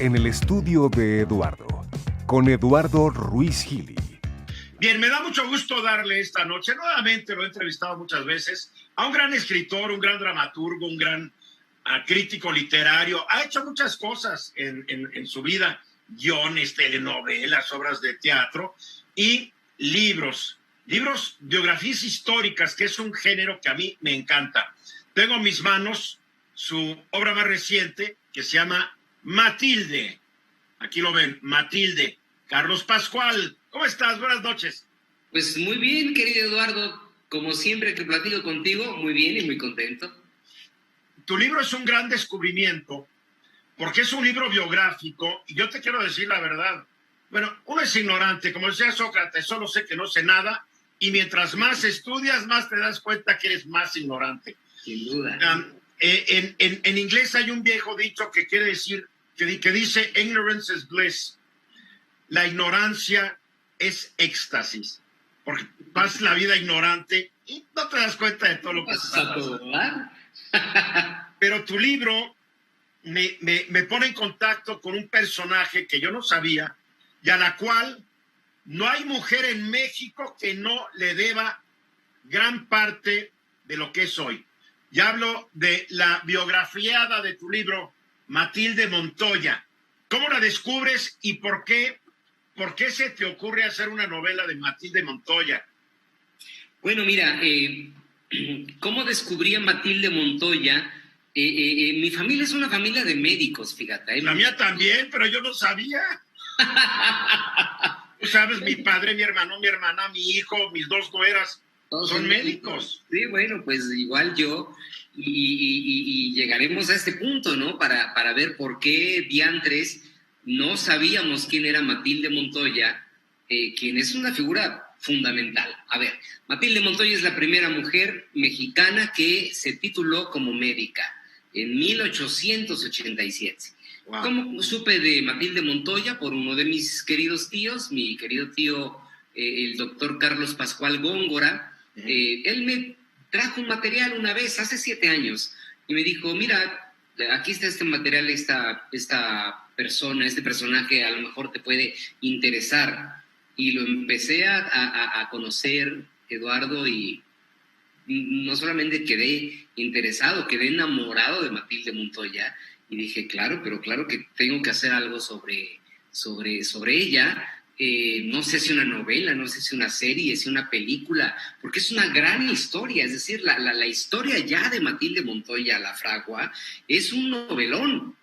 en el estudio de Eduardo, con Eduardo Ruiz Gili. Bien, me da mucho gusto darle esta noche, nuevamente lo he entrevistado muchas veces, a un gran escritor, un gran dramaturgo, un gran crítico literario. Ha hecho muchas cosas en su vida, guiones, telenovelas, obras de teatro y libros, biografías históricas, que es un género que a mí me encanta. Tengo en mis manos su obra más reciente, que se llama Matilde. Aquí lo ven, Matilde. Carlos Pascual, ¿cómo estás? Buenas noches. Pues muy bien, querido Eduardo. Como siempre que platico contigo, muy bien y muy contento. Tu libro es un gran descubrimiento, porque es un libro biográfico, y yo te quiero decir la verdad. Bueno, uno es ignorante, como decía Sócrates, solo sé que no sé nada, y mientras más estudias, más te das cuenta que eres más ignorante. Sin duda. En inglés hay un viejo dicho que quiere decir, que dice, ignorance is bliss. La ignorancia es éxtasis, porque pasas la vida ignorante y no te das cuenta de todo lo que pasa. Pero tu libro me pone en contacto con un personaje que yo no sabía y a la cual no hay mujer en México que no le deba gran parte de lo que es hoy. Y hablo de la biografiada de tu libro, Matilde Montoya. ¿Cómo la descubres y por qué se te ocurre hacer una novela de Matilde Montoya? Bueno, mira, ¿cómo descubrí a Matilde Montoya? Mi familia es una familia de médicos, fíjate. La mía también, pero yo no sabía. Tú sabes, mi padre, mi hermano, mi hermana, mi hijo, mis dos nueras, todos son médicos. Sí, bueno, pues igual yo, y llegaremos a este punto, ¿no? Para ver por qué diantres no sabíamos quién era Matilde Montoya, quien es una figura fundamental. A ver, Matilde Montoya es la primera mujer mexicana que se tituló como médica en 1887. Wow. ¿Cómo supe de Matilde Montoya? Por uno de mis queridos tíos, mi querido tío, el doctor Carlos Pascual Góngora. Él me trajo un material una vez, hace 7 años, y me dijo, mira, aquí está este material, esta persona, este personaje a lo mejor te puede interesar. Y lo empecé a conocer, Eduardo, y no solamente quedé interesado, quedé enamorado de Matilde Montoya, y dije, claro, pero claro que tengo que hacer algo sobre ella. No sé si una novela, no sé si una serie, si una película, porque es una gran historia. Es decir, la historia ya de Matilde Montoya, la fragua, es un novelón,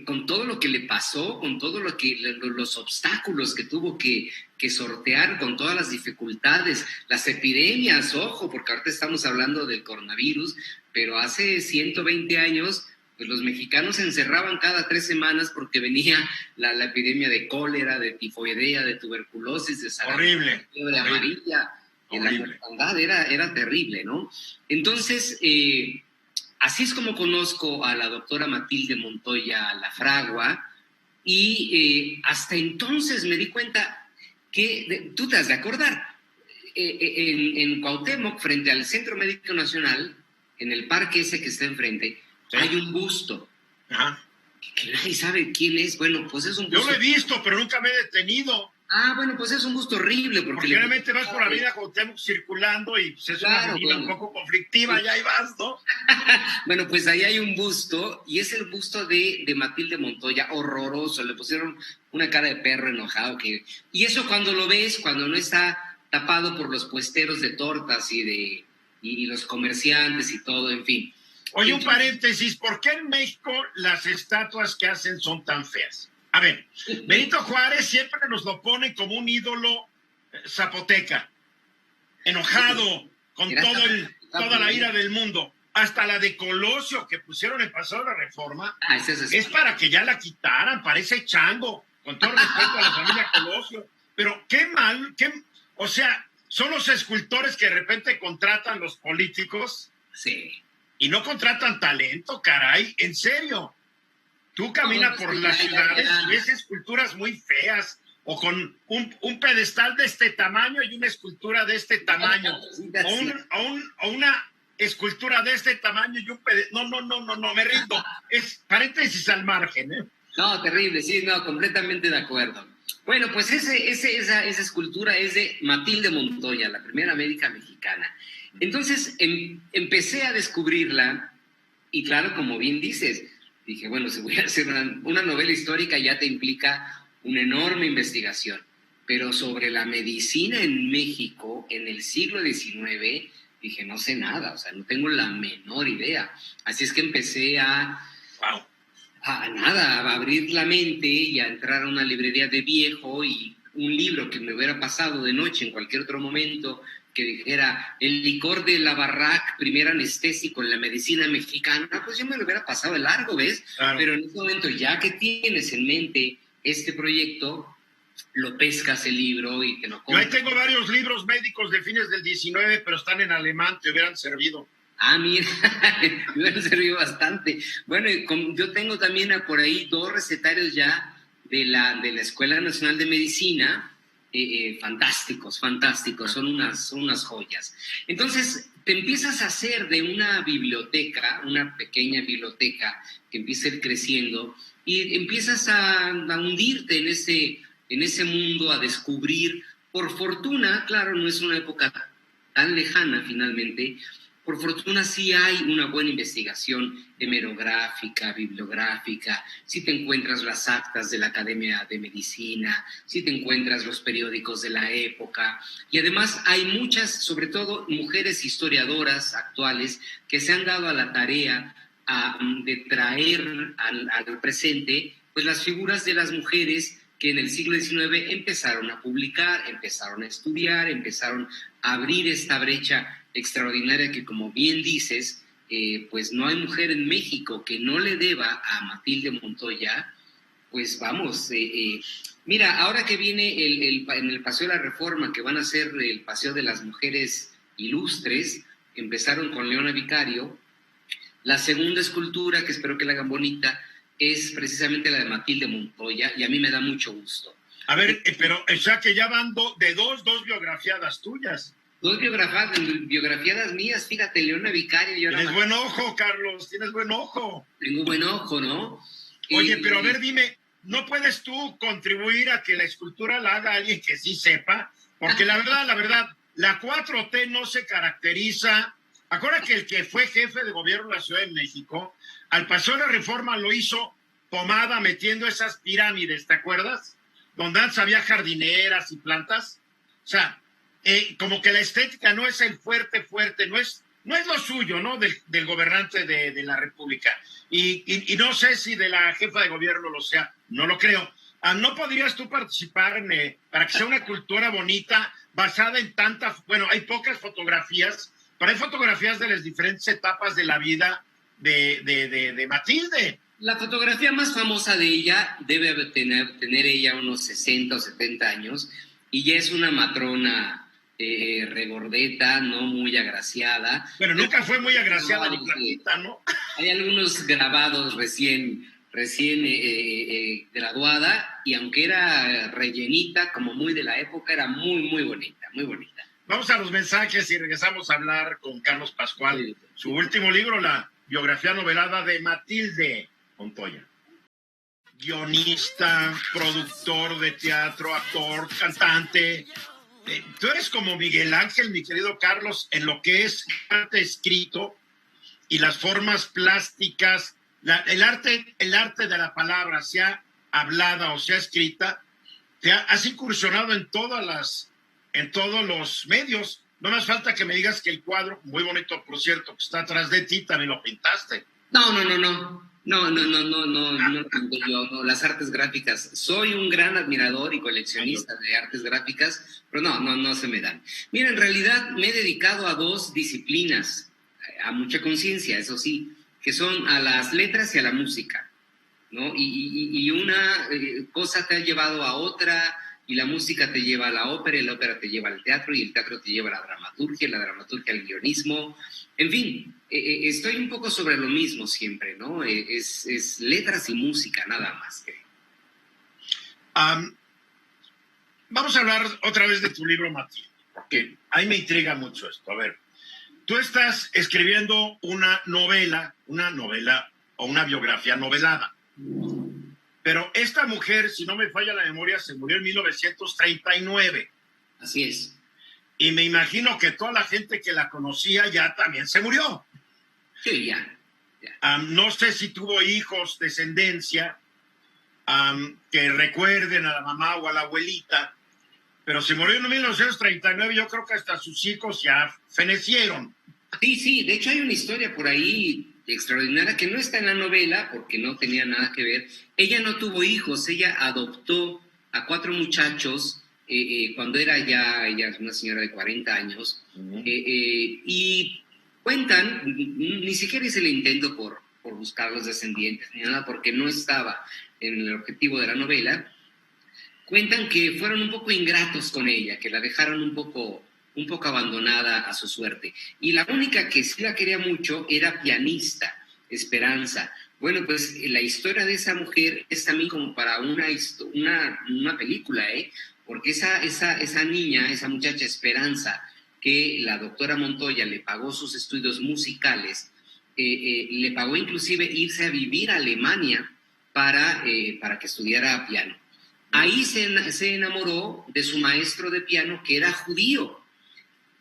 con todo lo que le pasó, con todo los obstáculos que tuvo que sortear, con todas las dificultades, las epidemias, ojo, porque ahorita estamos hablando del coronavirus, pero hace 120 años pues los mexicanos se encerraban cada 3 semanas porque venía la epidemia de cólera, de tifoidea, de tuberculosis, de horrible, fiebre amarilla. La mortandad era terrible, ¿no? Entonces, así es como conozco a la doctora Matilde Montoya la fragua, y hasta entonces me di cuenta que, tú te has de acordar, en Cuauhtémoc, frente al Centro Médico Nacional, en el parque ese que está enfrente, sí, hay un busto. Ajá. Que nadie sabe quién es. Bueno, pues es un busto. Yo lo he visto, pero nunca me he detenido. Bueno, pues es un busto horrible. Porque realmente vas por la avenida Cuauhtémoc circulando y pues es claro, una avenida un poco conflictiva, sí, y ahí vas, ¿no? Bueno, pues ahí hay un busto, y es el busto de Matilde Montoya, horroroso. Le pusieron una cara de perro enojado. Y eso cuando lo ves, cuando no está tapado por los puesteros de tortas y los comerciantes y todo, en fin. Oye, un paréntesis, ¿por qué en México las estatuas que hacen son tan feas? A ver, Benito Juárez siempre nos lo pone como un ídolo zapoteca, enojado, con toda la ira del mundo. Hasta la de Colosio, que pusieron el pasado de la Reforma, es para que ya la quitaran, parece chango, con todo respeto a la familia Colosio. Pero qué mal, o sea, son los escultores que de repente contratan los políticos. Sí. Y no contratan talento, caray, en serio. Tú caminas por las ciudades y ves esculturas muy feas, o con un pedestal de este tamaño y una escultura de este tamaño, o una escultura de este tamaño y un pedestal. No, me rindo. Es paréntesis al margen, ¿eh? No, terrible, sí, no, completamente de acuerdo. Bueno, pues esa escultura es de Matilde Montoya, la primera médica mexicana. Entonces empecé a descubrirla y claro, como bien dices, dije, bueno, si voy a hacer una novela histórica ya te implica una enorme investigación, pero sobre la medicina en México en el siglo XIX, dije, no sé nada, o sea, no tengo la menor idea. Así es que empecé Wow. a nada, a abrir la mente y a entrar a una librería de viejo y un libro que me hubiera pasado de noche en cualquier otro momento que dijera el licor de la Barrac, primer anestésico en la medicina mexicana, pues yo me lo hubiera pasado de largo, ¿ves? Claro. Pero en este momento, ya que tienes en mente este proyecto, lo pescas el libro y te lo Yo compras. ahí tengo varios libros médicos de fines del 19, pero están en alemán, te hubieran servido. Ah, mira, me hubiera servido bastante. Bueno, yo tengo también por ahí 2 recetarios ya de la Escuela Nacional de Medicina, fantásticos, son unas joyas. Entonces, te empiezas a hacer de una biblioteca, una pequeña biblioteca que empieza a ir creciendo y empiezas a hundirte en ese mundo, a descubrir. Por fortuna, claro, no es una época tan lejana finalmente. Por fortuna sí hay una buena investigación hemerográfica, bibliográfica, si te encuentras las actas de la Academia de Medicina, si te encuentras los periódicos de la época, y además hay muchas, sobre todo mujeres historiadoras actuales, que se han dado a la tarea de traer al presente pues las figuras de las mujeres que en el siglo XIX empezaron a publicar, empezaron a estudiar, empezaron a abrir esta brecha extraordinaria que, como bien dices, pues no hay mujer en México que no le deba a Matilde Montoya. Pues vamos, mira, ahora que viene en el Paseo de la Reforma, que van a ser el Paseo de las Mujeres Ilustres, empezaron con Leona Vicario, la segunda escultura, que espero que la hagan bonita, es precisamente la de Matilde Montoya, y a mí me da mucho gusto. A ver, pero o sea que ya van dos biografiadas tuyas. 2 biografiadas mías, fíjate, Leona Vicario. Tienes buen ojo, Carlos, tienes buen ojo. Tengo buen ojo, ¿no? Oye, pero a ver, dime, ¿no puedes tú contribuir a que la escultura la haga alguien que sí sepa? Porque la verdad, la 4T no se caracteriza. Acuérdate que el que fue jefe de gobierno de la Ciudad de México, al Paseo de la Reforma lo hizo pomada metiendo esas pirámides, ¿te acuerdas? Donde antes había jardineras y plantas. O sea, como que la estética no es el fuerte, no es lo suyo, ¿no? Del gobernante de la República. Y no sé si de la jefa de gobierno lo sea, no lo creo. ¿No podrías tú participar para que sea una cultura bonita, basada en tantas, bueno, hay pocas fotografías, pero hay fotografías de las diferentes etapas de la vida de Matilde? La fotografía más famosa de ella debe tener ella unos 60 o 70 años, y ya es una matrona regordeta, no muy agraciada. Pero nunca fue muy agraciada ni flaquita, ¿no? Hay algunos grabados recién graduada, y aunque era rellenita, como muy de la época, era muy, muy bonita, muy bonita. Vamos a los mensajes y regresamos a hablar con Carlos Pascual. Su último libro, la biografía novelada de Matilde Montoya. Guionista, productor de teatro, actor, cantante. Tú eres como Miguel Ángel, mi querido Carlos, en lo que es arte escrito y las formas plásticas, el arte de la palabra, sea hablada o sea escrita. Has incursionado en todos los medios. No más falta que me digas que el cuadro, muy bonito por cierto, que está atrás de ti, también lo pintaste. No pinto yo, no, las artes gráficas. Soy un gran admirador y coleccionista de artes gráficas, pero no se me dan. Mira, en realidad me he dedicado a 2 disciplinas, a mucha conciencia, eso sí, que son a las letras y a la música, ¿no? Y una cosa te ha llevado a otra, y la música te lleva a la ópera, y la ópera te lleva al teatro, y el teatro te lleva a la dramaturgia al guionismo. En fin, estoy un poco sobre lo mismo siempre, ¿no? Es letras y música, nada más. Vamos a hablar otra vez de tu libro, Matilde, porque a mí me intriga mucho esto. A ver, tú estás escribiendo una novela o una biografía novelada. Pero esta mujer, si no me falla la memoria, se murió en 1939. Así es. Y me imagino que toda la gente que la conocía ya también se murió. Sí, ya. No sé si tuvo hijos, descendencia, que recuerden a la mamá o a la abuelita, pero se murió en 1939, yo creo que hasta sus hijos ya fenecieron. Sí, de hecho hay una historia por ahí extraordinaria que no está en la novela porque no tenía nada que ver. Ella no tuvo hijos, ella adoptó a 4 muchachos cuando era ya ella una señora de 40 años. Y cuentan, ni siquiera hice el intento por buscar los descendientes ni nada porque no estaba en el objetivo de la novela. Cuentan que fueron un poco ingratos con ella, que la dejaron un poco abandonada a su suerte. Y la única que sí la quería mucho era pianista, Esperanza. Bueno, pues la historia de esa mujer es también como para una película, porque esa niña, esa muchacha Esperanza, que la doctora Montoya le pagó sus estudios musicales, le pagó inclusive irse a vivir a Alemania para que estudiara piano. Ahí se enamoró de su maestro de piano, que era judío.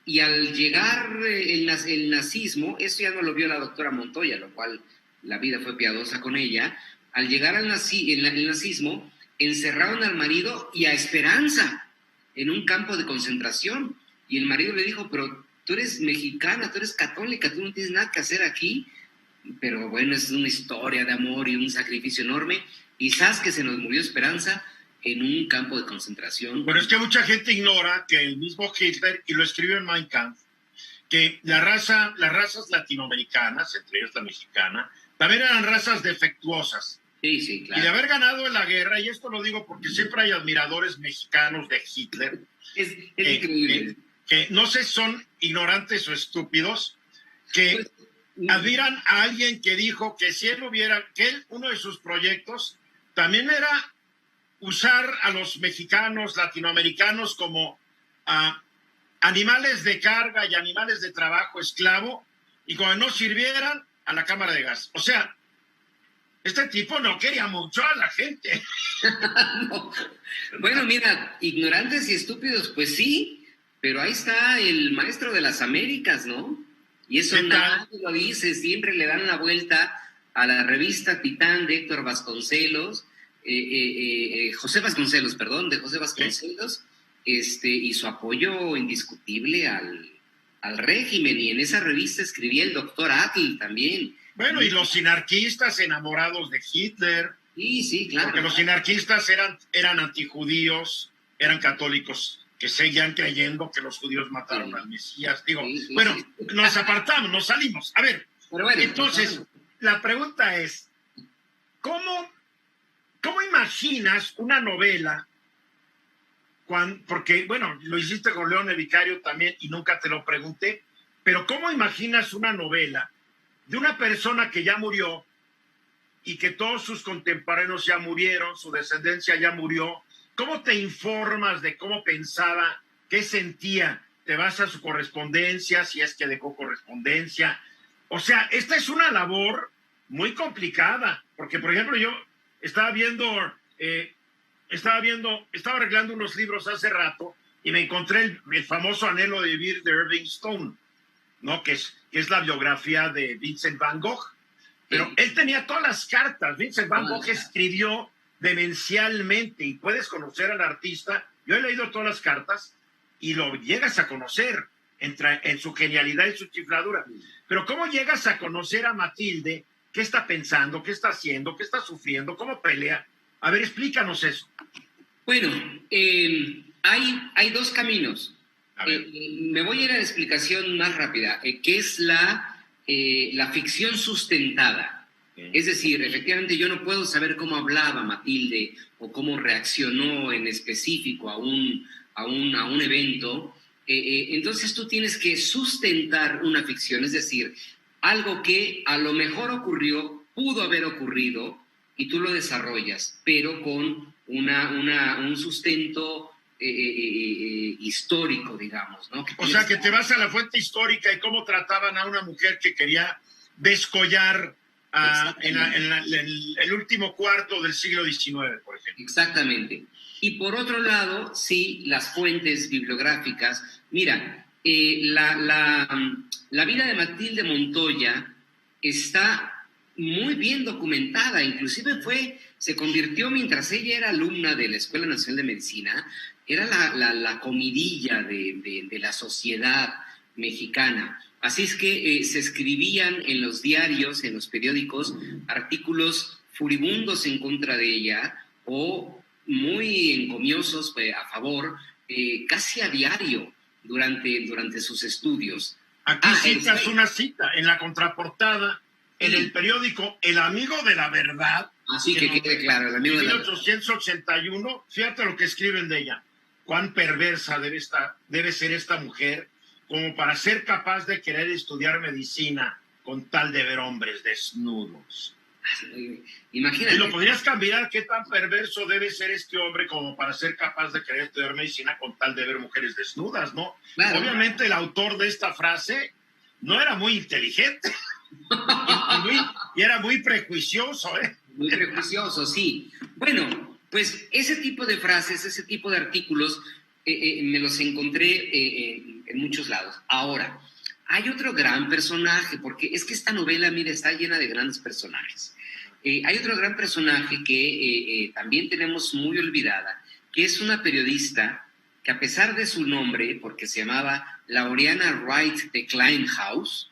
Y al llegar el nazismo, eso ya no lo vio la doctora Montoya, lo cual la vida fue piadosa con ella. Al llegar el nazismo, encerraron al marido y a Esperanza en un campo de concentración. Y el marido le dijo, pero tú eres mexicana, tú eres católica, tú no tienes nada que hacer aquí. Pero bueno, es una historia de amor y un sacrificio enorme. Y sabes que se nos murió Esperanza en un campo de concentración. Pero es que mucha gente ignora que el mismo Hitler, y lo escribió en Mein Kampf, que las razas latinoamericanas, entre ellas la mexicana, también eran razas defectuosas. Sí, claro. Y de haber ganado en la guerra, y esto lo digo porque siempre hay admiradores mexicanos de Hitler, es increíble. Que no sé si son ignorantes o estúpidos, que admiran a alguien que dijo que si él uno de sus proyectos también era usar a los mexicanos, latinoamericanos como animales de carga y animales de trabajo esclavo, y cuando no sirvieran, a la cámara de gas. O sea, este tipo no quería mucho a la gente. No. Bueno, mira, ignorantes y estúpidos, pues sí, pero ahí está el maestro de las Américas, ¿no? Y eso nadie lo dice, siempre le dan la vuelta a la revista Titán de Héctor Vasconcelos, José Vasconcelos, y su apoyo indiscutible al régimen, y en esa revista escribía el doctor Atl también. Bueno, y los sinarquistas enamorados de Hitler. Sí, claro. Porque los sinarquistas eran antijudíos, eran católicos, que seguían creyendo que los judíos mataron al Mesías. Digo, nos apartamos, nos salimos. A ver, entonces, la pregunta es, ¿cómo imaginas una novela? Porque, bueno, lo hiciste con León el Vicario también y nunca te lo pregunté, pero ¿cómo imaginas una novela de una persona que ya murió y que todos sus contemporáneos ya murieron, su descendencia ya murió? ¿Cómo te informas de cómo pensaba, qué sentía? ¿Te vas a su correspondencia, si es que dejó correspondencia? O sea, esta es una labor muy complicada, porque, por ejemplo, yo estaba arreglando unos libros hace rato y me encontré el famoso Anhelo de vivir de Irving Stone, ¿no? Que es la biografía de Vincent Van Gogh. Pero él tenía todas las cartas. Vincent Van Gogh escribió demencialmente, y puedes conocer al artista. Yo he leído todas las cartas y lo llegas a conocer en su genialidad y su chifladura. Pero ¿cómo llegas a conocer a Matilde? ¿Qué está pensando? ¿Qué está haciendo? ¿Qué está sufriendo? ¿Cómo pelea? A ver, explícanos eso. Bueno, hay dos caminos. Me voy a ir a la explicación más rápida, que es la ficción sustentada. Es decir, efectivamente yo no puedo saber cómo hablaba Matilde o cómo reaccionó en específico a un evento. Entonces tú tienes que sustentar una ficción, es decir, algo que a lo mejor ocurrió, pudo haber ocurrido, y tú lo desarrollas, pero con un sustento histórico, digamos, ¿no? O sea, que te vas a la fuente histórica y cómo trataban a una mujer que quería descollar en el último cuarto del siglo XIX, por ejemplo. Exactamente. Y por otro lado, sí, las fuentes bibliográficas. Mira, la vida de Matilde Montoya está muy bien documentada, inclusive se convirtió mientras ella era alumna de la Escuela Nacional de Medicina, era la comidilla de la sociedad mexicana. Así es que se escribían en los diarios, en los periódicos, artículos furibundos en contra de ella o muy encomiosos a favor, casi a diario durante sus estudios. Aquí citas una cita en la contraportada, en el periódico El Amigo de la Verdad. Así que quede claro, El Amigo de la Verdad. En 1881, fíjate lo que escriben de ella. Cuán perversa debe ser esta mujer como para ser capaz de querer estudiar medicina con tal de ver hombres desnudos. Imagínate. ¿Y lo podrías cambiar? ¿Qué tan perverso debe ser este hombre como para ser capaz de querer estudiar medicina con tal de ver mujeres desnudas, no? Claro. Obviamente el autor de esta frase no era muy inteligente y era muy prejuicioso, ¿eh? Muy prejuicioso, sí. Bueno, pues ese tipo de frases, ese tipo de artículos me los encontré en muchos lados. Ahora, hay otro gran personaje, porque es que esta novela, mira, está llena de grandes personajes. Hay otro gran personaje que también tenemos muy olvidada, que es una periodista que a pesar de su nombre, porque se llamaba Laureana Wright de Kleinhaus,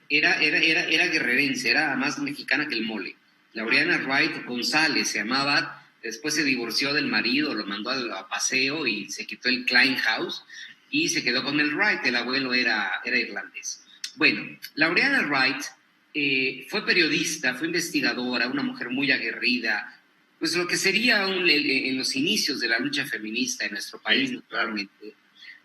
era guerrerense, era más mexicana que el mole. Laureana Wright González se llamaba, después se divorció del marido, lo mandó a paseo y se quitó el Kleinhaus y se quedó con el Wright, el abuelo era irlandés. Bueno, Laureana Wright fue periodista, fue investigadora, una mujer muy aguerrida, pues lo que sería en los inicios de la lucha feminista en nuestro país, naturalmente.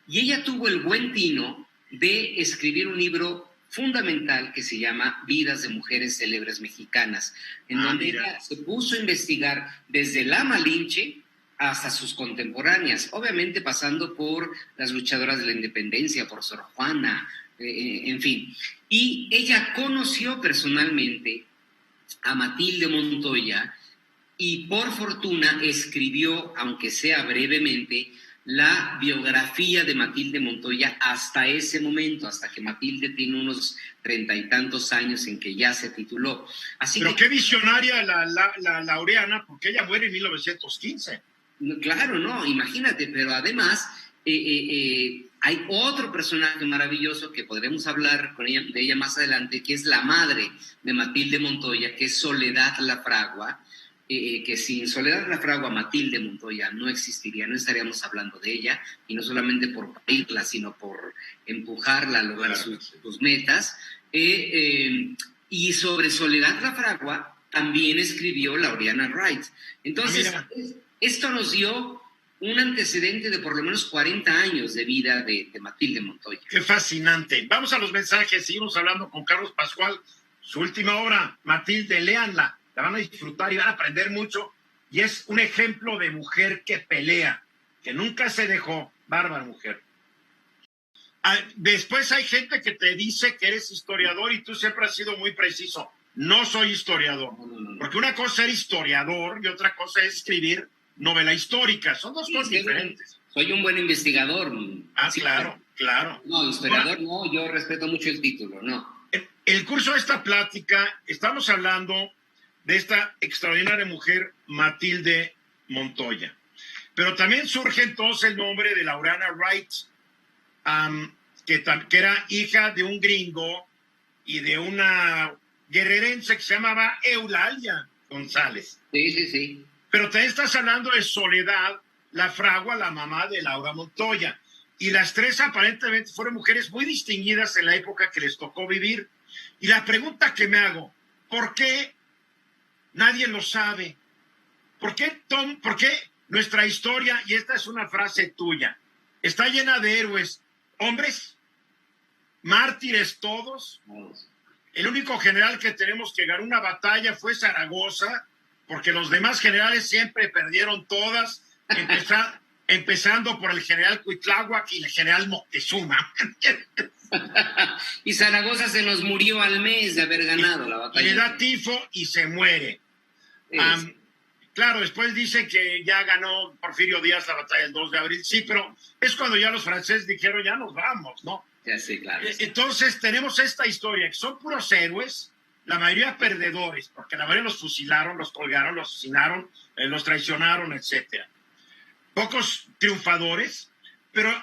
Y ella tuvo el buen tino de escribir un libro fundamental que se llama Vidas de Mujeres Célebres Mexicanas, en donde ella se puso a investigar desde la Malinche hasta sus contemporáneas, obviamente pasando por las luchadoras de la independencia, por Sor Juana, en fin. Y ella conoció personalmente a Matilde Montoya y por fortuna escribió, aunque sea brevemente, la biografía de Matilde Montoya hasta ese momento, hasta que Matilde tiene unos 30 y tantos años en que ya se tituló. Así Pero qué visionaria la Laureana, porque ella muere en 1915. Claro, no, imagínate, pero además hay otro personaje maravilloso que podremos hablar de ella más adelante, que es la madre de Matilde Montoya, que es Soledad Lafragua, que sin Soledad Lafragua, Matilde Montoya no existiría, no estaríamos hablando de ella, y no solamente por parirla, sino por empujarla a lograr sus metas. Y sobre Soledad Lafragua también escribió Laureana Wright. Entonces, esto nos dio un antecedente de por lo menos 40 años de vida de Matilde Montoya. Qué fascinante. Vamos a los mensajes, seguimos hablando con Carlos Pascual. Su última obra, Matilde, léanla. La van a disfrutar y van a aprender mucho. Y es un ejemplo de mujer que pelea, que nunca se dejó. Bárbara mujer. Después hay gente que te dice que eres historiador y tú siempre has sido muy preciso. No soy historiador. No. Porque una cosa es ser historiador y otra cosa es escribir novela histórica. Son dos cosas diferentes. Soy un buen investigador. Sí, claro. No, historiador no, yo respeto mucho el título, no. El curso de esta plática, estamos hablando de esta extraordinaria mujer, Matilde Montoya. Pero también surge entonces el nombre de Laureana Wright, que era hija de un gringo y de una guerrerense que se llamaba Eulalia González. Sí. Pero también estás hablando de Soledad Lafragua, la mamá de Laura Montoya. Y las tres aparentemente fueron mujeres muy distinguidas en la época que les tocó vivir. Y la pregunta que me hago, ¿por qué nadie lo sabe? ¿Por qué nuestra historia, y esta es una frase tuya, está llena de héroes, hombres, mártires todos? El único general que tenemos que ganar una batalla fue Zaragoza, porque los demás generales siempre perdieron todas, empezando por el general Cuitláhuac y el general Moctezuma. Y Zaragoza se nos murió al mes de haber ganado la Y batalla. le da tifo y se muere. Claro, después dice que ya ganó Porfirio Díaz la batalla del 2 de abril. Sí, pero es cuando ya los franceses dijeron, ya nos vamos, ¿no? Ya sé, claro. Entonces tenemos esta historia, que son puros héroes, la mayoría perdedores, porque la mayoría los fusilaron, los colgaron, los asesinaron, los traicionaron, etcétera. Pocos triunfadores, pero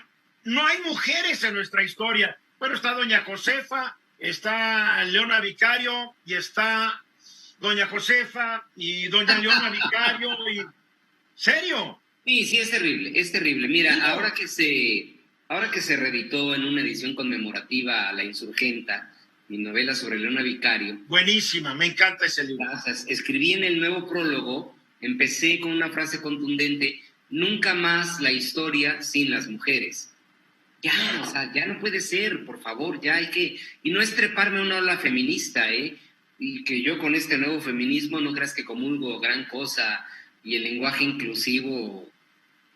no hay mujeres en nuestra historia. Bueno, está doña Josefa, está Leona Vicario y está doña Josefa y doña Leona Vicario y... ¿Serio? Sí, es terrible, es terrible. Mira, Sí, no. ahora que se reeditó en una edición conmemorativa a La Insurgenta, mi novela sobre Leona Vicario, Buenísima, me encanta ese libro. escribí en el nuevo prólogo, empecé con una frase contundente: nunca más la historia sin las mujeres. Ya, o sea, ya no puede ser, por favor, ya hay que... Y no es treparme a una ola feminista, y que yo con este nuevo feminismo no creas que comulgo gran cosa, y el lenguaje inclusivo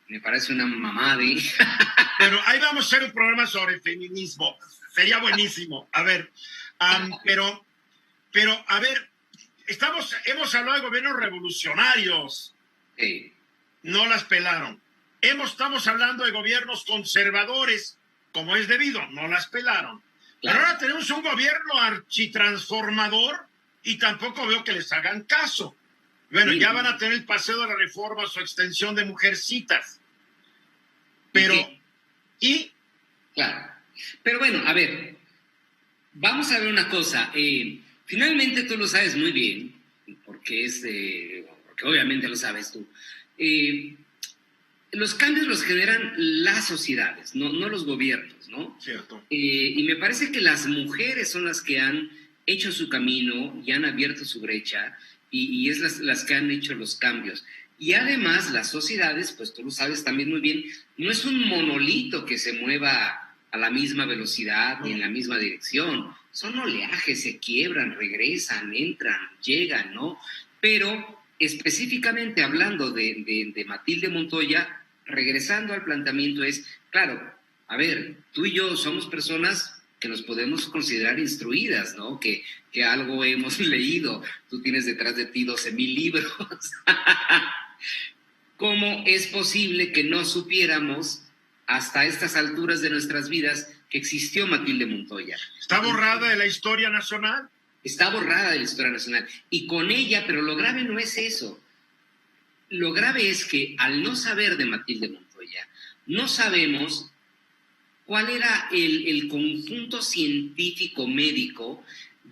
me parece una mamada, Pero ahí vamos a hacer un programa sobre feminismo. Sería buenísimo. A ver, pero, a ver, hemos hablado de gobiernos revolucionarios. Sí. No las pelaron. Estamos hablando de gobiernos conservadores, como es debido, no las pelaron. Claro. Pero ahora tenemos un gobierno architransformador y tampoco veo que les hagan caso. Bueno, Sí. ya van a tener el paseo de la reforma, su extensión de mujercitas. Pero, ¿y? Claro. Pero bueno, a ver, vamos a ver una cosa. Finalmente tú lo sabes muy bien, porque obviamente lo sabes tú. Los cambios los generan las sociedades, no los gobiernos, ¿no? Cierto. Y me parece que las mujeres son las que han hecho su camino y han abierto su brecha, y es las que han hecho los cambios. Y además las sociedades, pues tú lo sabes también muy bien, no es un monolito que se mueva a la misma velocidad ni en la misma dirección. Son oleajes, se quiebran, regresan, entran, llegan, ¿no? Pero específicamente hablando de Matilde Montoya, regresando al planteamiento es, claro, a ver, tú y yo somos personas que nos podemos considerar instruidas, ¿no? Que algo hemos leído. Tú tienes detrás de ti 12,000 libros. ¿Cómo es posible que no supiéramos hasta estas alturas de nuestras vidas que existió Matilde Montoya? ¿Está borrada de la historia nacional? Está borrada de la historia nacional. Y con ella, pero lo grave no es eso. Lo grave es que al no saber de Matilde Montoya, no sabemos cuál era el conjunto científico-médico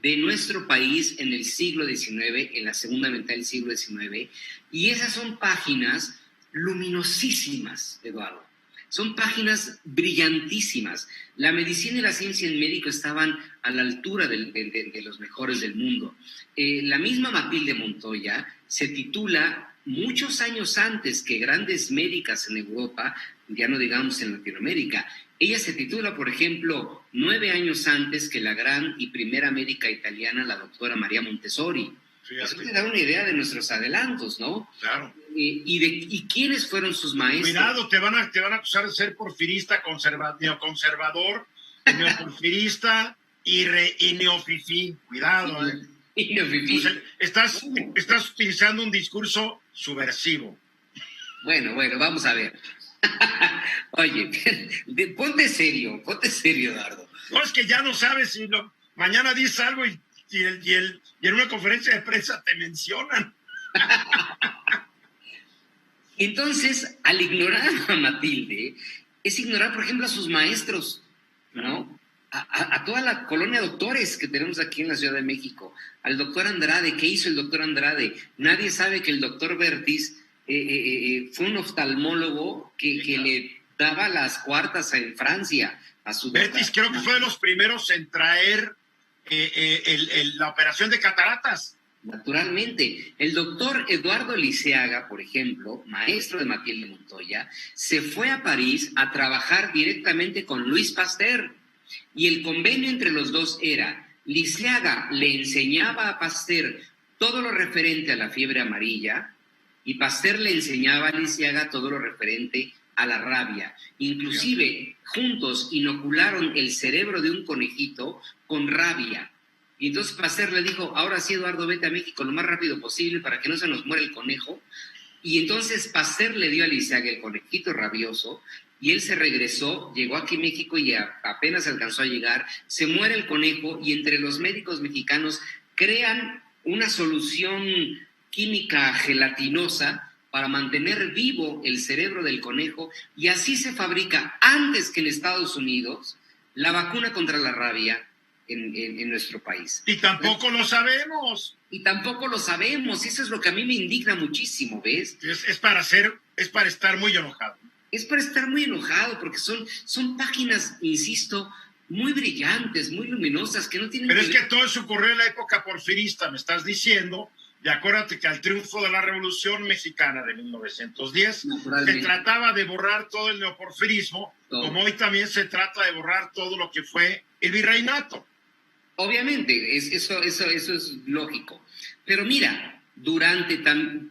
de nuestro país en el siglo XIX, en la segunda mitad del siglo XIX, y esas son páginas luminosísimas, Eduardo. Son páginas brillantísimas. La medicina y la ciencia en médico estaban a la altura de los mejores del mundo. La misma Matilde Montoya se titula muchos años antes que grandes médicas en Europa, ya no digamos en Latinoamérica. Ella se titula, por ejemplo, 9 años antes que la gran y primera médica italiana, la doctora María Montessori. Eso te da una idea de nuestros adelantos, ¿no? Claro. ¿Y quiénes fueron sus maestros? Cuidado, te van a acusar de ser porfirista, neoconservador, neoporfirista y neofifí. Cuidado, Y neofifí. Estás utilizando un discurso subversivo. Bueno, vamos a ver. Oye, ponte serio, Eduardo. No, es que ya no sabes si mañana dices algo y en una conferencia de prensa te mencionan. Entonces, al ignorar a Matilde, es ignorar, por ejemplo, a sus maestros, ¿no? A toda la colonia de doctores que tenemos aquí en la Ciudad de México, al doctor Andrade. ¿Qué hizo el doctor Andrade? Nadie sabe que el doctor Bertis fue un oftalmólogo que le daba las cuartas en Francia a su Bertis creo que fue de los primeros en traer la operación de cataratas. Naturalmente. El doctor Eduardo Liceaga, por ejemplo, maestro de Matilde Montoya, se fue a París a trabajar directamente con Louis Pasteur. Y el convenio entre los dos era, Liceaga le enseñaba a Pasteur todo lo referente a la fiebre amarilla y Pasteur le enseñaba a Liceaga todo lo referente a la rabia. Inclusive, juntos inocularon el cerebro de un conejito con rabia. Y entonces Pasteur le dijo, ahora sí, Eduardo, vete a México lo más rápido posible para que no se nos muera el conejo. Y entonces Pasteur le dio a Liceaga el conejito rabioso y él se regresó, llegó aquí a México y apenas alcanzó a llegar, se muere el conejo y entre los médicos mexicanos crean una solución química gelatinosa para mantener vivo el cerebro del conejo y así se fabrica antes que en Estados Unidos la vacuna contra la rabia en nuestro país. Y tampoco lo sabemos. Y tampoco lo sabemos, y eso es lo que a mí me indigna muchísimo, ¿ves? Es para estar muy enojado. Es para estar muy enojado, porque son páginas, insisto, muy brillantes, muy luminosas, que no tienen... Pero es que todo eso ocurrió en la época porfirista, me estás diciendo, y acuérdate que al triunfo de la Revolución Mexicana de 1910 se trataba de borrar todo el neoporfirismo, como hoy también se trata de borrar todo lo que fue el virreinato. Obviamente, eso es lógico. Pero mira,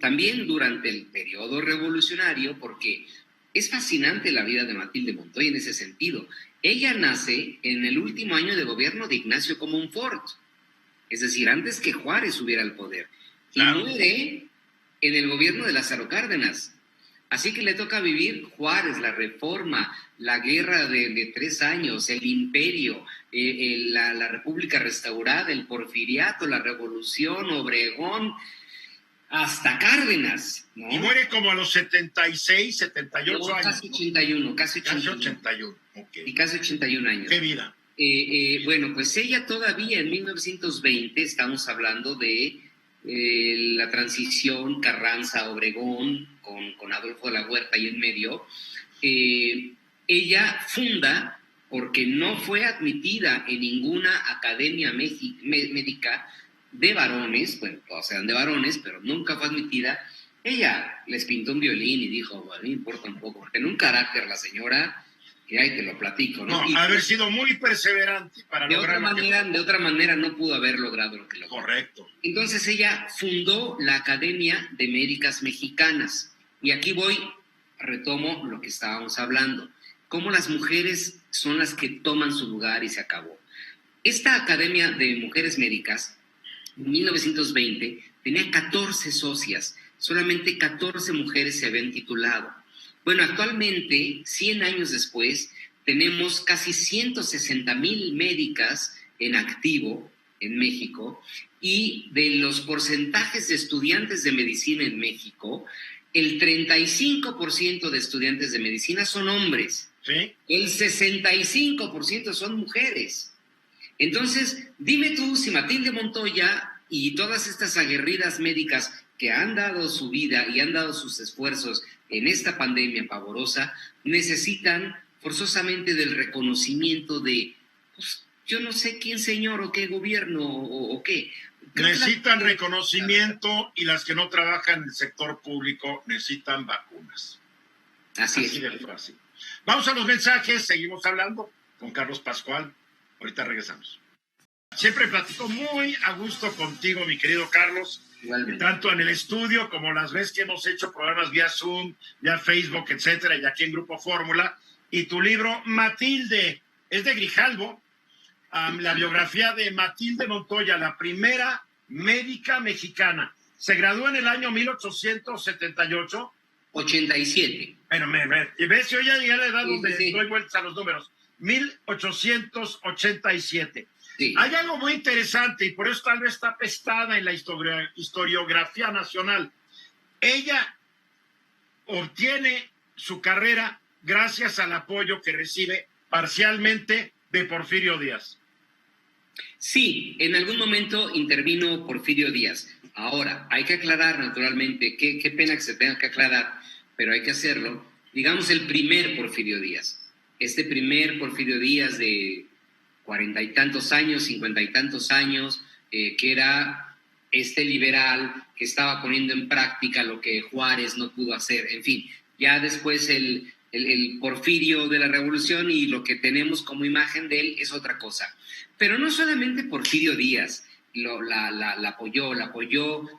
también durante el periodo revolucionario, porque es fascinante la vida de Matilde Montoya en ese sentido. Ella nace en el último año de gobierno de Ignacio Comonfort, es decir, antes que Juárez subiera al poder. Claro. Y muere en el gobierno de Lázaro Cárdenas. Así que le toca vivir Juárez, la Reforma, la guerra de 3 años, el imperio, la República restaurada, el porfiriato, la Revolución, Obregón, hasta Cárdenas, ¿no? Y muere como a los 76, 78 años. Casi 81, casi 81. Okay. Y casi 81 años. ¡Qué vida! Bueno, pues ella todavía en 1920, estamos hablando de la transición Carranza-Obregón con Adolfo de la Huerta y en medio, ella funda, porque no fue admitida en ninguna academia médica de varones, bueno, todas eran de varones, pero nunca fue admitida. Ella les pintó un violín y dijo, bueno, no importa un poco, porque en un carácter la señora, que ahí te lo platico, ¿no? No, haber sido muy perseverante para lograr de otra manera no pudo haber logrado lo que logró. Correcto. Entonces ella fundó la Academia de Médicas Mexicanas. Y aquí retomo lo que estábamos hablando. Cómo las mujeres son las que toman su lugar y se acabó. Esta Academia de Mujeres Médicas, en 1920, tenía 14 socias. Solamente 14 mujeres se habían titulado. Bueno, actualmente, 100 años después, tenemos casi 160,000 médicas en activo en México, y de los porcentajes de estudiantes de medicina en México, el 35% de estudiantes de medicina son hombres. ¿Sí? El 65% son mujeres. Entonces, dime tú si Matilde Montoya y todas estas aguerridas médicas que han dado su vida y han dado sus esfuerzos en esta pandemia pavorosa, necesitan forzosamente del reconocimiento de, pues, yo no sé quién señor o qué gobierno o qué. Necesitan reconocimiento, y las que no trabajan en el sector público necesitan vacunas. Así es. De fácil. Vamos a los mensajes, seguimos hablando con Carlos Pascual. Ahorita regresamos. Siempre platico muy a gusto contigo, mi querido Carlos. Igualmente. Tanto en el estudio como las veces que hemos hecho programas vía Zoom, vía Facebook, etcétera, y aquí en Grupo Fórmula. Y tu libro, Matilde, es de Grijalbo, la biografía de Matilde Montoya, la primera médica mexicana. Se graduó en el año 1878. 87. Bueno, y ves, yo ya llegué a la edad donde sí. doy vueltas a los números. 1887. Sí. Hay algo muy interesante, y por eso tal vez está apestada en la historiografía nacional. Ella obtiene su carrera gracias al apoyo que recibe parcialmente de Porfirio Díaz. Sí, en algún momento intervino Porfirio Díaz. Ahora, hay que aclarar naturalmente, qué pena que se tenga que aclarar, pero hay que hacerlo. Digamos el primer Porfirio Díaz. Este primer Porfirio Díaz de 40 y tantos años, 50 y tantos años, que era este liberal que estaba poniendo en práctica lo que Juárez no pudo hacer. En fin, ya después el Porfirio de la Revolución, y lo que tenemos como imagen de él es otra cosa. Pero no solamente Porfirio Díaz la apoyó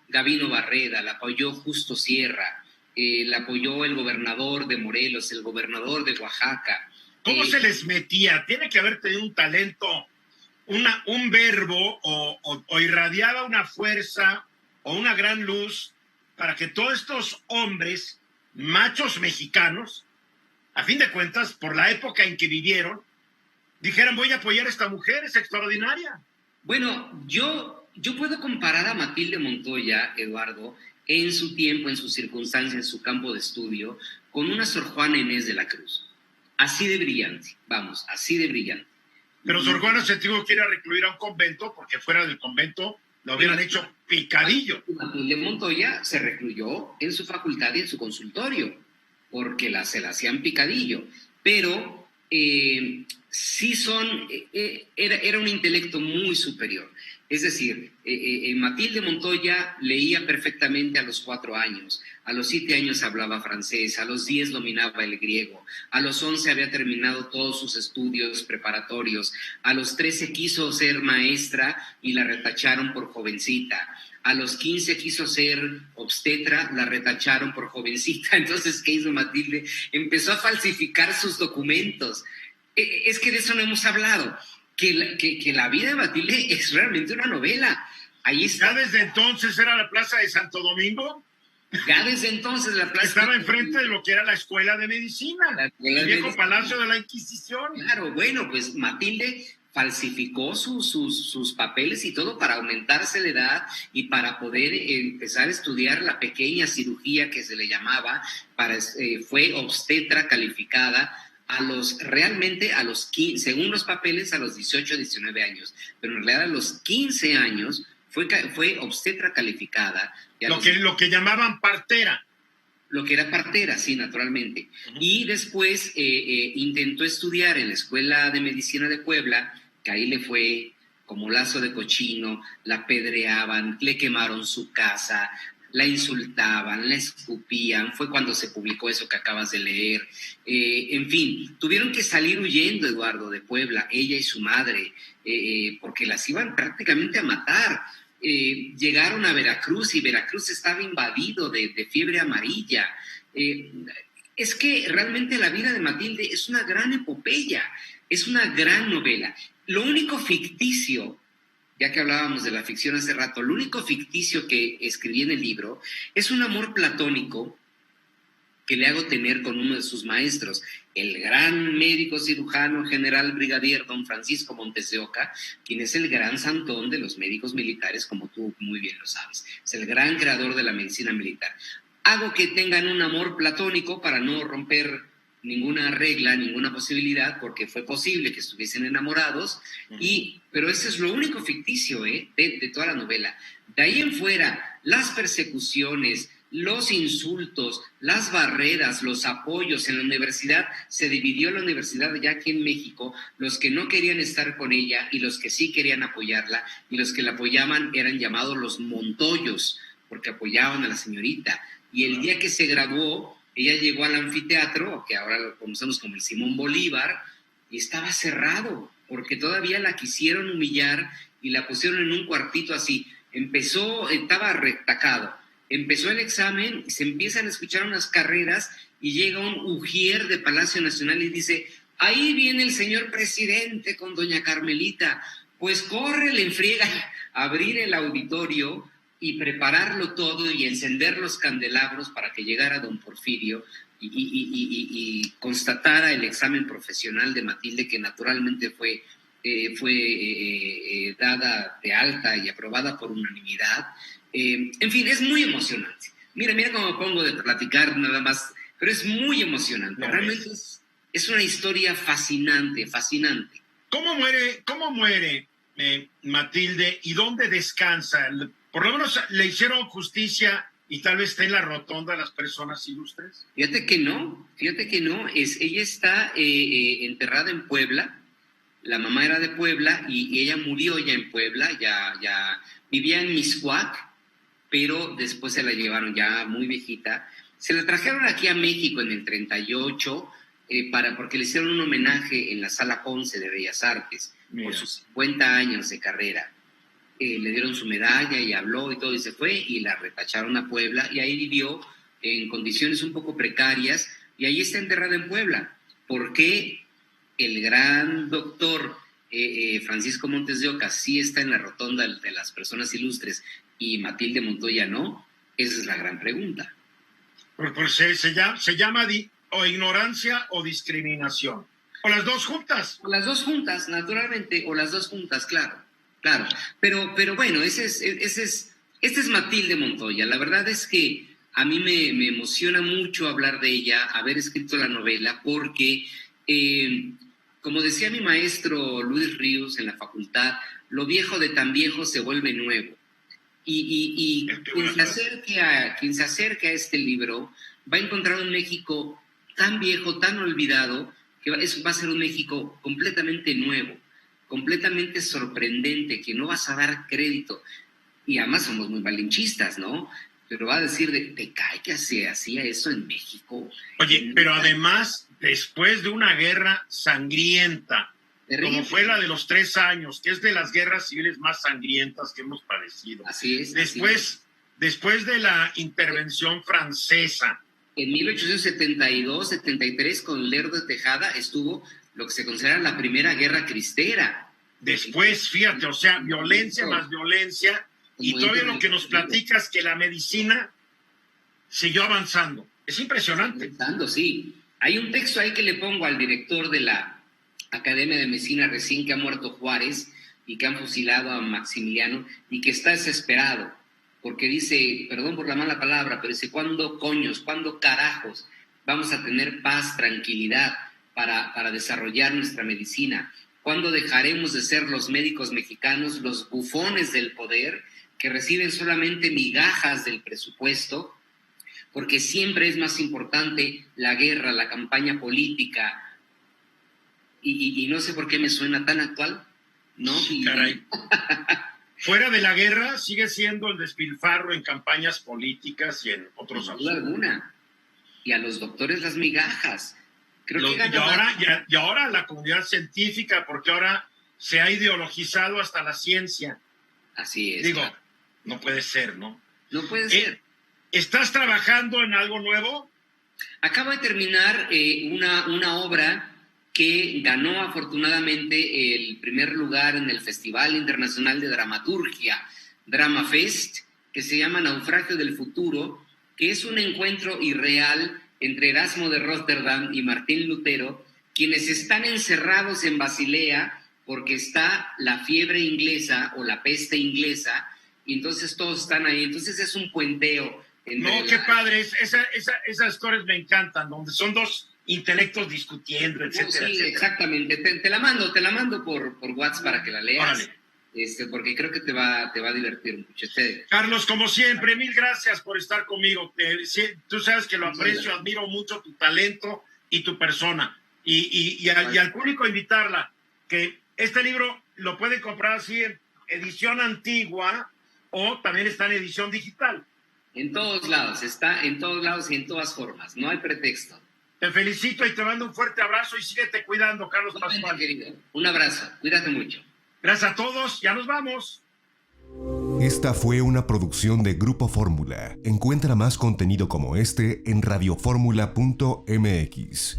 Gabino Barreda, la apoyó Justo Sierra, la apoyó el gobernador de Morelos, el gobernador de Oaxaca. ¿Cómo se les metía? Tiene que haber tenido un talento, un verbo o irradiaba una fuerza o una gran luz para que todos estos hombres, machos mexicanos, a fin de cuentas, por la época en que vivieron, dijeran, voy a apoyar a esta mujer, es extraordinaria. Bueno, yo puedo comparar a Matilde Montoya, Eduardo, en su tiempo, en sus circunstancias, en su campo de estudio, con una Sor Juana Inés de la Cruz. Así de brillante, vamos, así de brillante. Pero Sor Juana se tuvo que ir a recluir a un convento porque fuera del convento lo hubieran hecho picadillo. Matilde Montoya se recluyó en su facultad y en su consultorio porque se la hacían picadillo. Pero sí era un intelecto muy superior. Es decir, Matilde Montoya leía perfectamente a los 4 años, a los 7 años hablaba francés, a los 10 dominaba el griego, a los 11 había terminado todos sus estudios preparatorios, a los 13 quiso ser maestra y la retacharon por jovencita, a los 15 quiso ser obstetra, la retacharon por jovencita. Entonces, ¿qué hizo Matilde? Empezó a falsificar sus documentos. Es que de eso no hemos hablado. Que la vida de Matilde es realmente una novela. Ahí está. ¿Ya desde entonces era la Plaza de Santo Domingo? Ya desde entonces la plaza... Estaba enfrente de lo que era la Escuela de Medicina, el viejo Palacio de la Inquisición. Claro, bueno, pues Matilde falsificó sus papeles y todo para aumentarse la edad y para poder empezar a estudiar la pequeña cirugía que se le llamaba, fue obstetra calificada realmente a los 15, según los papeles, a los 18, 19 años, pero en realidad a los 15 años fue obstetra calificada. Lo que llamaban partera. Lo que era partera, sí, naturalmente. Uh-huh. Y después intentó estudiar en la Escuela de Medicina de Puebla, que ahí le fue como lazo de cochino, la apedreaban, le quemaron su casa, la insultaban, la escupían. Fue cuando se publicó eso que acabas de leer. En fin, tuvieron que salir huyendo, Eduardo, de Puebla, ella y su madre, porque las iban prácticamente a matar. Llegaron a Veracruz y Veracruz estaba invadido de fiebre amarilla. Es que realmente la vida de Matilde es una gran epopeya, es una gran novela. Lo único ficticio, ya que hablábamos de la ficción hace rato, lo único ficticio que escribí en el libro es un amor platónico que le hago tener con uno de sus maestros, el gran médico cirujano general brigadier don Francisco Montes de Oca, quien es el gran santón de los médicos militares, como tú muy bien lo sabes. Es el gran creador de la medicina militar. Hago que tengan un amor platónico para no romper ninguna regla, ninguna posibilidad, porque fue posible que estuviesen enamorados, pero ese es lo único ficticio de toda la novela. De ahí en fuera, las persecuciones, los insultos, las barreras, los apoyos en la universidad, se dividió la universidad ya aquí en México, los que no querían estar con ella y los que sí querían apoyarla, y los que la apoyaban eran llamados los Montoyos, porque apoyaban a la señorita. Y el día que se graduó, ella llegó al anfiteatro, que ahora lo conocemos como el Simón Bolívar, y estaba cerrado, porque todavía la quisieron humillar y la pusieron en un cuartito así. Estaba retacado. Empezó el examen, se empiezan a escuchar unas carreras y llega un ujier de Palacio Nacional y dice, ahí viene el señor presidente con doña Carmelita. Pues córrele en friega a abrir el auditorio y prepararlo todo y encender los candelabros para que llegara don Porfirio y constatara el examen profesional de Matilde, que naturalmente fue dada de alta y aprobada por unanimidad. En fin, es muy emocionante. Mira cómo me pongo de platicar nada más, pero es muy emocionante. Realmente es una historia fascinante. ¿Cómo muere Matilde y dónde descansa? Por lo menos le hicieron justicia y tal vez esté en la rotonda de las personas ilustres. Fíjate que no. Ella está enterrada en Puebla. La mamá era de Puebla y ella murió ya en Puebla, ya vivía en Mixcoac, pero después se la llevaron ya muy viejita. Se la trajeron aquí a México en el 38 porque le hicieron un homenaje en la Sala Ponce de Bellas Artes. Mira. Por sus 50 años de carrera. Le dieron su medalla y habló y todo y se fue y la retacharon a Puebla y ahí vivió en condiciones un poco precarias, y ahí está enterrada en Puebla. ¿Por qué el gran doctor Francisco Montes de Oca sí está en la rotonda de las personas ilustres y Matilde Montoya no? Esa es la gran pregunta. Pues se llama o ignorancia o discriminación. O las dos juntas. O las dos juntas, naturalmente, o las dos juntas, claro. Pero bueno, este es Matilde Montoya. La verdad es que a mí me emociona mucho hablar de ella, haber escrito la novela, porque, como decía mi maestro Luis Ríos en la facultad, lo viejo de tan viejo se vuelve nuevo. Y quien se acerque a este libro va a encontrar un México tan viejo, tan olvidado, que va a ser un México completamente nuevo, completamente sorprendente, que no vas a dar crédito. Y además somos muy malinchistas, ¿no? Pero va a decir, ¿te cae que se hacía eso en México? Oye, pero además, después de una guerra sangrienta, como fue la de los 3 años, que es de las guerras civiles más sangrientas que hemos padecido. Así es. Después de la intervención francesa. En 1872-73, con Lerdo de Tejada, estuvo lo que se considera la primera guerra cristera. Después, fíjate, o sea, violencia más violencia, y todavía lo que nos platicas que la medicina siguió avanzando. Es impresionante. Avanzando, sí. Hay un texto ahí que le pongo al director de la Academia de Medicina, recién que ha muerto Juárez y que han fusilado a Maximiliano, y que está desesperado, porque dice, perdón por la mala palabra, pero dice, ¿cuándo carajos vamos a tener paz, tranquilidad para desarrollar nuestra medicina? ¿Cuándo dejaremos de ser los médicos mexicanos los bufones del poder que reciben solamente migajas del presupuesto? Porque siempre es más importante la guerra, la campaña política, y no sé por qué me suena tan actual, ¿no? Caray. Fuera de la guerra sigue siendo el despilfarro en campañas políticas y en otros asuntos. Sin duda alguna. Y a los doctores las migajas. Y ahora la comunidad científica, porque ahora se ha ideologizado hasta la ciencia. Así es. Digo, no puede ser, ¿no? No puede ser. ¿Estás trabajando en algo nuevo? Acabo de terminar una obra que ganó afortunadamente el primer lugar en el Festival Internacional de Dramaturgia, Drama Fest, que se llama Naufragio del Futuro, que es un encuentro irreal entre Erasmo de Róterdam y Martín Lutero, quienes están encerrados en Basilea porque está la fiebre inglesa o la peste inglesa, y entonces todos están ahí. Entonces es un puenteo. Qué padre, esas historias me encantan, donde son dos intelectos discutiendo, etcétera. Sí, etcétera. Exactamente. Te la mando por WhatsApp para que la leas. Porque creo que te va a divertir mucho. Carlos, como siempre, mil gracias por estar conmigo. Tú sabes que lo aprecio, admiro mucho tu talento y tu persona. Y al público invitarla, que este libro lo pueden comprar así en edición antigua o también está en edición digital. En todos lados, está en todos lados y en todas formas. No hay pretexto. Te felicito y te mando un fuerte abrazo y síguete cuidando, Carlos Pascual. Querido. Un abrazo, cuídate mucho. Gracias a todos, ya nos vamos. Esta fue una producción de Grupo Fórmula. Encuentra más contenido como este en radioformula.mx.